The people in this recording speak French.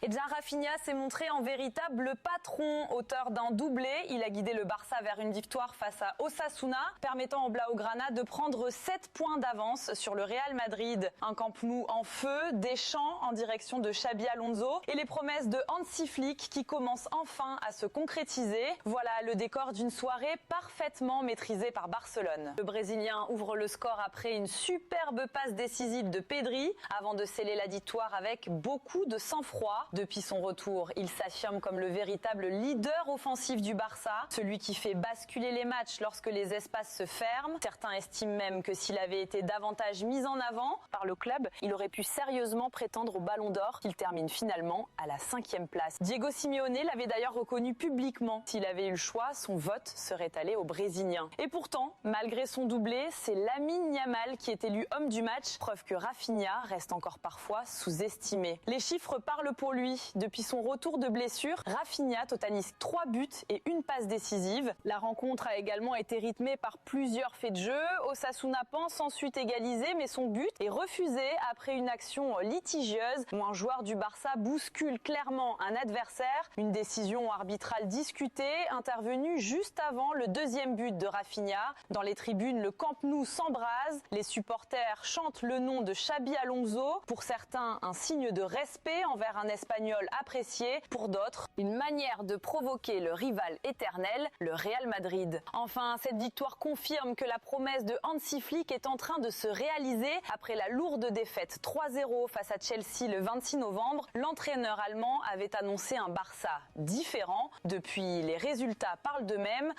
Edson Rafinha s'est montré en véritable patron, auteur d'un doublé. Il a guidé le Barça vers une victoire face à Osasuna, permettant aux Blaugrana de prendre 7 points d'avance sur le Real Madrid. Un Camp Nou en feu, des chants en direction de Xabi Alonso et les promesses de Hansi Flick qui commencent enfin à se concrétiser. Voilà le décor d'une soirée parfaitement maîtrisée par Barcelone. Le Brésilien ouvre le score après une superbe passe décisive de Pedri, avant de sceller la victoire avec beaucoup de sang-froid. Depuis son retour, il s'affirme comme le véritable leader offensif du Barça, celui qui fait basculer les matchs lorsque les espaces se ferment. Certains estiment même que s'il avait été davantage mis en avant par le club, il aurait pu sérieusement prétendre au Ballon d'Or, qu'il termine finalement à la 5e place. Diego Simeone l'avait d'ailleurs reconnu publiquement. S'il avait eu le choix, son vote serait allé au Brésilien. Et pourtant, malgré son doublé, c'est Lamine Yamal qui est élu homme du match, preuve que Rafinha reste encore parfois sous-estimé. Les chiffres parlent pour lui. Depuis son retour de blessure, Rafinha totalise 3 buts et une passe décisive. La rencontre a également été rythmée par plusieurs faits de jeu. Osasuna pense ensuite égaliser, mais son but est refusé après une action litigieuse où un joueur du Barça bouscule clairement un adversaire. Une décision arbitrale discutée, intervenue juste avant le 2e but de Rafinha. Dans les tribunes, le Camp Nou s'embrase. Les supporters chantent le nom de Xabi Alonso. Pour certains, un signe de respect envers un Espagnol apprécié. Pour d'autres, une manière de provoquer le rival éternel, le Real Madrid. Enfin, cette victoire confirme que la promesse de Hansi Flick est en train de se réaliser. Après la lourde défaite 3-0 face à Chelsea le 26 novembre, l'entraîneur allemand avait annoncé un Barça différent. Depuis, les résultats parlent d'eux-mêmes.